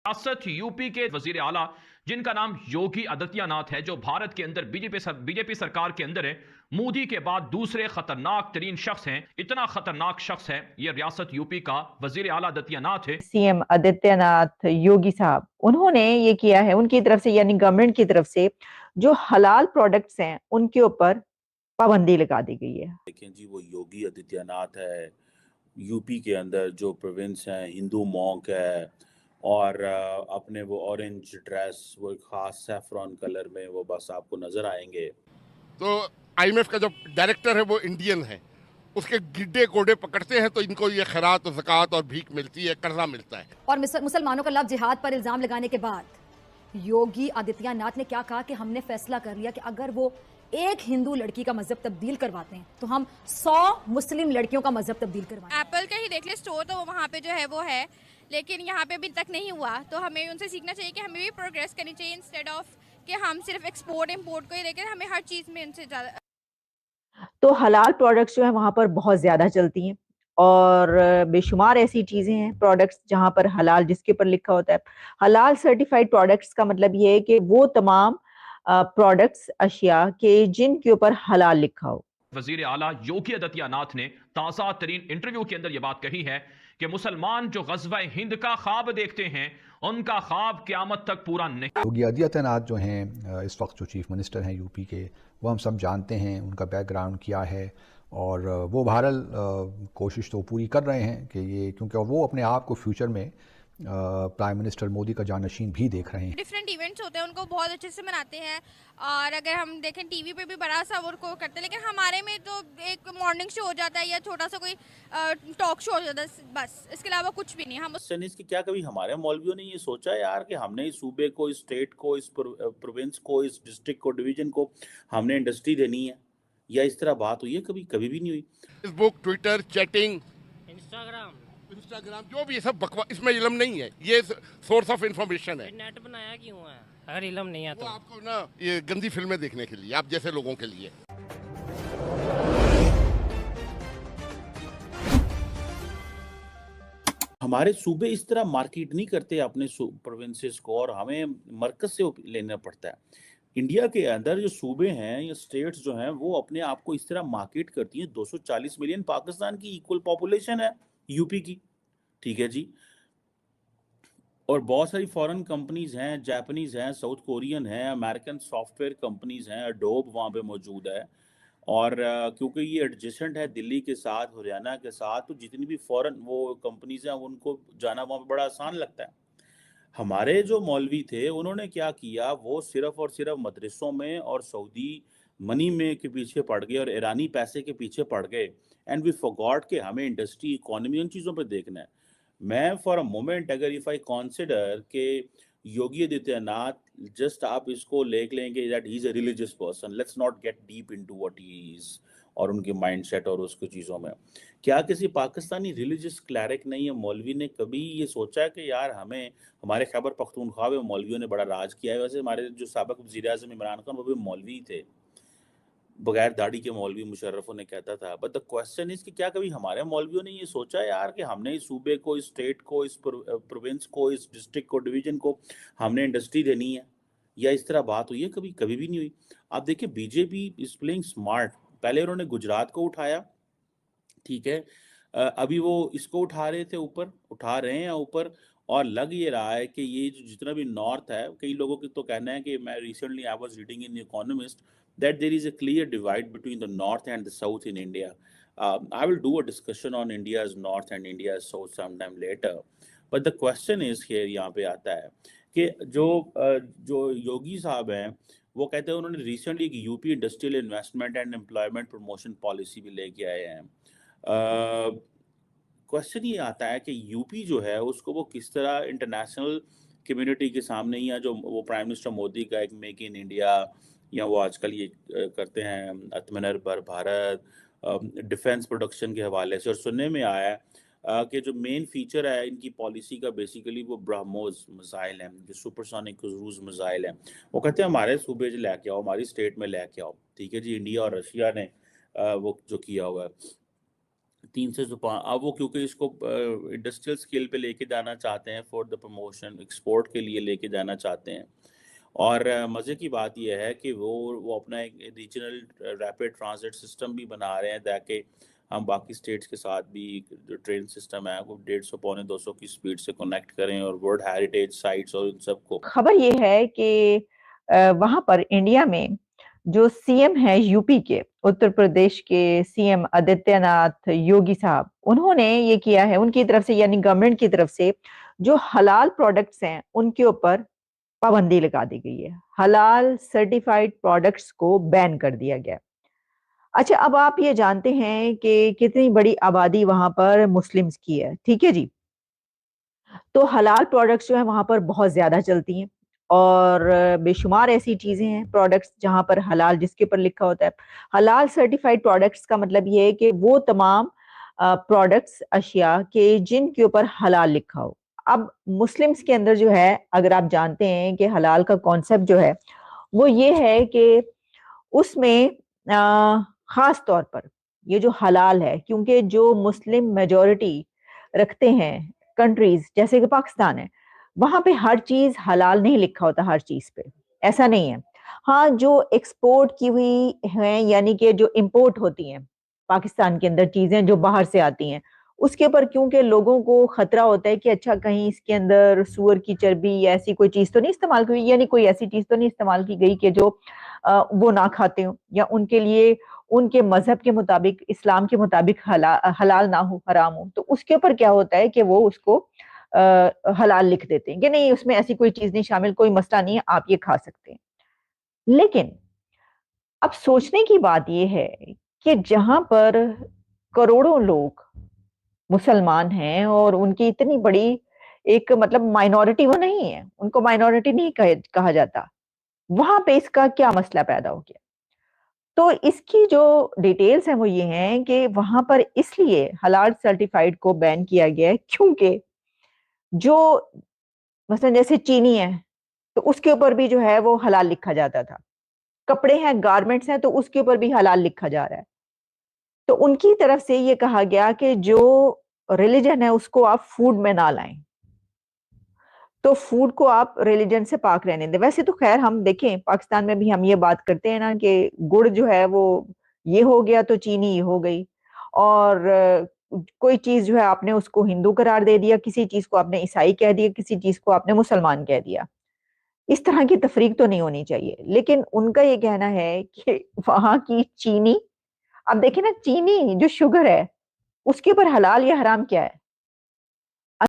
रियासत यूपी के वजीर आला जिनका नाम योगी आदित्य नाथ है, जो भारत के अंदर बीजेपी सरकार के अंदर है, मोदी के बाद दूसरे खतरनाक तरीन शख्स हैं। इतना खतरनाक शख्स है ये रियासत यूपी का वजीर आला आदित्य नाथ है। सीएम आदित्यनाथ योगी साहब, उन्होंने ये किया है उनकी तरफ से, यानी गवर्नमेंट की तरफ से जो हलाल प्रोडक्ट्स हैं उनके ऊपर पाबंदी लगा दी गई है। लेकिन जी वो योगी आदित्यनाथ है, यूपी के अंदर जो प्रोविंस है हिंदू मॉन्क है, और अपने वो ऑरेंज ड्रेस, वो खास सैफरॉन कलर में वो बस आपको नजर आएंगे। तो आईएमएफ का जो डायरेक्टर है वो इंडियन है, उसके गिड्डे कोडे पकड़ते हैं तो इनको ये खैरात और ज़कात और भीख मिलती है, कर्जा मिलता है। और मुसलमानों का लव जिहाद पर इल्जाम लगाने के बाद योगी आदित्यनाथ ने क्या कहा कि हमने फैसला कर लिया कि अगर वो एक हिंदू लड़की का मजहब तब्दील करवाते हैं तो हम 100 मुस्लिम लड़कियों का मजहब तब्दील करवाएं। एप्पल का ही देख ले स्टोर, तो वहाँ पे जो है वो है, लेकिन यहाँ पे अभी तक नहीं हुआ। तो हमें उनसे सीखना चाहिए कि हमें भी प्रोग्रेस करनी चाहिए, इंस्टेड ऑफ कि हम सिर्फ एक्सपोर्ट इंपोर्ट को ही देखें। हमें हर चीज़ में उनसे ज़्यादा। तो हलाल प्रोडक्ट्स जो है वहां पर बहुत ज्यादा चलती हैं, और बेशुमार ऐसी चीजें हैं प्रोडक्ट्स जहां पर हलाल जिसके ऊपर लिखा होता है। हलाल सर्टिफाइड प्रोडक्ट्स का मतलब ये है कि वो तमाम प्रोडक्ट्स, अशिया के जिनके ऊपर हलाल लिखा हो। वजीर आला योगी आदित्यनाथ ने ताज़ा तरीन इंटरव्यू के अंदर यह बात कही है कि मुसलमान जो गज़वा हिंद का ख्वाब देखते हैं उनका ख्वाब क़यामत तक पूरा नहीं। योगी आदित्यनाथ जो हैं इस वक्त जो चीफ मिनिस्टर हैं यूपी के, वो हम सब जानते हैं उनका बैकग्राउंड क्या है, और वो बहरहाल कोशिश तो पूरी कर रहे हैं कि ये, क्योंकि वो अपने आप को फ्यूचर में प्राइम मिनिस्टर मोदी का जानशीन भी देख रहे हैं। डिफरेंट इवेंट्स होते हैं उनको बहुत अच्छे से मनाते हैं, और अगर हम देखें टीवी पे भी बड़ा सा उनको करते हैं, लेकिन हमारे में तो एक मॉर्निंग शो हो जाता है या छोटा सा कोई टॉक शो हो जाता है, बस इसके अलावा कुछ भी नहीं। हम इसकी क्या कभी हमारे मौलवियों ने ये सोचा यार कि हमने इस सूबे को, इस स्टेट को, इस प्रोविंस को, इस डिस्ट्रिक्ट को, डिवीजन को हमने इंडस्ट्री देनी है, या इस तरह बात हुई है? कभी भी नहीं हुई। फेसबुक, ट्विटर, चैटिंग, इंस्टाग्राम, जो भी ये सब बकवास, इसमें इल्म नहीं है, ये सोर्स ऑफ इंफॉर्मेशन है। नेट बनाया क्यों है? अगर इल्म नहीं है तो आपको ना ये गंदी फिल्में देखने के लिए, आप जैसे लोगों के लिए। हमारे सूबे इस तरह मार्केट नहीं करते अपने प्रोविंसेस को, और हमें मरकज से लेना पड़ता है। इंडिया के अंदर जो सूबे हैं या स्टेट्स जो हैं वो अपने आप को इस तरह मार्केट करती हैं। 240 मिलियन पाकिस्तान की इक्वल पॉपुलेशन है यूपी की, ठीक है जी, और बहुत सारी फॉरेन कंपनीज हैं, जापानीज हैं, साउथ कोरियन हैं, अमेरिकन सॉफ्टवेयर कंपनीज हैं, एडोब वहाँ पे मौजूद है। और क्योंकि ये एडजेसेंट है दिल्ली के साथ, हरियाणा के साथ, तो जितनी भी फॉरेन वो कंपनीज हैं उनको जाना वहाँ पे बड़ा आसान लगता है। हमारे जो मौलवी थे उन्होंने क्या किया, वो सिर्फ और सिर्फ मदरसों में और सऊदी मनी में के पीछे पड़ गए और ईरानी पैसे के पीछे पड़ गए, एंड वी फॉरगॉट कि हमें इंडस्ट्री, इकोनॉमी, उन चीज़ों पे देखना है। मैं फॉर अ मोमेंट अगर इफ आई कंसिडर के योगी आदित्यनाथ, जस्ट आप इसको लेके लेंगे that he is a religious person, let's not gate deep into what he is और उनके माइंडसेट और उसकी चीज़ों में। क्या किसी पाकिस्तानी रिलीजियस क्लैरिक ने या मौलवी ने कभी ये सोचा कि यार हमें, हमारे खैबर पख्तूनख्वा में मौलवियों ने बड़ा राज किया है? वैसे हमारे जो साबिक वज़ीर-ए-आज़म इमरान खान वो भी मौलवी थे, बगैर दाढ़ी के मौलवी मुशर्रफ उन्हें कहता था। बट द क्वेश्चन इज कि क्या कभी हमारे मौलवियों ने ये सोचा यार कि हमने इस सूबे को, इस स्टेट को, इस प्रोविंस को, इस डिस्ट्रिक्ट को, डिवीजन को हमने इंडस्ट्री देनी है, या इस तरह बात हुई है? कभी भी नहीं हुई। आप देखिए बीजेपी इज प्लेइंग स्मार्ट। पहले उन्होंने गुजरात को उठाया, ठीक है, अभी वो इसको उठा रहे थे ऊपर, उठा रहे हैं ऊपर, और लग ये रहा है कि ये जो जितना भी नॉर्थ है, कई लोगों की तो कहना है कि मैं recently I was reading in economist that there is a clear divide between the north and the south in India. I will do a discussion on India's north and India's south sometime later. But the question is here, यहाँ पे आता है कि जो योगी साहब हैं वो कहते हैं उन्होंने रिसेंटली एक UP industrial investment and employment promotion policy भी लेके आए हैं। क्वेश्चन ये आता है कि यूपी जो है उसको वो किस तरह इंटरनेशनल कम्युनिटी के सामने, या जो वो प्राइम मिनिस्टर मोदी का एक मेक इन इंडिया, या वो आजकल ये करते हैं आत्मनिर्भर भारत, डिफेंस प्रोडक्शन के हवाले से, और सुनने में आया है कि जो मेन फीचर है इनकी पॉलिसी का बेसिकली वो ब्रह्मोस मिसाइल हैं, जो सुपरसोनिक क्रूज मिसाइल हैं। वो कहते हैं हमारे सूबे से लेके आओ, हमारी स्टेट में लेके आओ, ठीक है जी। इंडिया और रशिया ने वो जो किया हुआ है, 3 से 5। अब वो क्योंकि इसको इंडस्ट्रियल स्केल पे लेके जाना चाहते हैं, फॉर द प्रमोशन, एक्सपोर्ट के लिए लेके जाना चाहते हैं। और मज़े की बात यह है कि वो अपना एक रीजनल रैपिड ट्रांजिट सिस्टम भी बना रहे हैं, ताकि हम बाकी स्टेट्स के साथ भी जो ट्रेन सिस्टम है वो 150 पौने 200 की स्पीड से कनेक्ट करें, और वर्ल्ड हेरिटेज साइट्स और इन सबको। खबर ये है कि वहां पर इंडिया में जो सीएम है यूपी के, उत्तर प्रदेश के सीएम आदित्यनाथ योगी साहब, उन्होंने ये किया है उनकी तरफ से, यानी गवर्नमेंट की तरफ से, जो हलाल प्रोडक्ट्स हैं उनके ऊपर पाबंदी लगा दी गई है। हलाल सर्टिफाइड प्रोडक्ट्स को बैन कर दिया गया। अच्छा, अब आप ये जानते हैं कि कितनी बड़ी आबादी वहां पर मुस्लिम्स की है, ठीक है जी। तो हलाल प्रोडक्ट्स जो है वहां पर बहुत ज्यादा चलती हैं, और बेशुमार ऐसी चीजें हैं, प्रोडक्ट्स जहां पर हलाल जिसके ऊपर लिखा होता है। हलाल सर्टिफाइड प्रोडक्ट्स का मतलब ये है कि वो तमाम प्रोडक्ट्स, अशिया के जिनके ऊपर हलाल लिखा हो। अब मुस्लिम्स के अंदर जो है, अगर आप जानते हैं कि हलाल का कॉन्सेप्ट जो है वो ये है कि उसमें खास तौर पर ये जो हलाल है, क्योंकि जो मुस्लिम मेजॉरिटी रखते हैं कंट्रीज जैसे कि पाकिस्तान है, वहां पे हर चीज हलाल नहीं लिखा होता, हर चीज पे ऐसा नहीं है। हाँ, जो एक्सपोर्ट की हुई हैं, यानी कि जो इंपोर्ट होती हैं पाकिस्तान के अंदर चीजें जो बाहर से आती हैं, उसके ऊपर क्योंकि लोगों को खतरा होता है कि अच्छा कहीं इसके अंदर सूअर की चर्बी या ऐसी कोई चीज तो नहीं इस्तेमाल की हुई, यानी कोई ऐसी चीज तो नहीं इस्तेमाल की गई कि जो वो ना खाते हो, या उनके लिए उनके मजहब के मुताबिक, इस्लाम के मुताबिक हलाल ना हो, हराम हो। तो उसके ऊपर क्या होता है कि वो उसको हलाल लिख देते हैं कि नहीं, उसमें ऐसी कोई चीज नहीं शामिल, कोई मसला नहीं है, आप ये खा सकते हैं। लेकिन अब सोचने की बात यह है कि जहां पर करोड़ों लोग मुसलमान हैं और उनकी इतनी बड़ी एक मतलब माइनॉरिटी वो नहीं है, उनको माइनॉरिटी नहीं कहा जाता, वहां पे इसका क्या मसला पैदा हो गया? तो इसकी जो डिटेल्स हैं वो ये हैं कि वहां पर इसलिए हलाल सर्टिफाइड को बैन किया गया है क्योंकि जो मसलन जैसे चीनी है तो उसके ऊपर भी जो है वो हलाल लिखा जाता था, कपड़े हैं, गारमेंट्स हैं, तो उसके ऊपर भी हलाल लिखा जा रहा है। तो उनकी तरफ से ये कहा गया कि जो रिलीजन है उसको आप फूड में ना लाएं, तो फूड को आप रिलीजन से पाक रहने दें। वैसे तो खैर हम देखें पाकिस्तान में भी हम ये बात करते हैं ना कि गुड़ जो है वो ये हो गया तो चीनी ये हो गई, और कोई चीज जो है आपने उसको हिंदू करार दे दिया, किसी चीज को आपने ईसाई कह दिया, किसी चीज को आपने मुसलमान कह दिया। इस तरह की तफरीक तो नहीं होनी चाहिए। लेकिन उनका ये कहना है कि वहां की चीनी, अब देखें ना, चीनी जो शुगर है उसके ऊपर हलाल या हराम क्या है?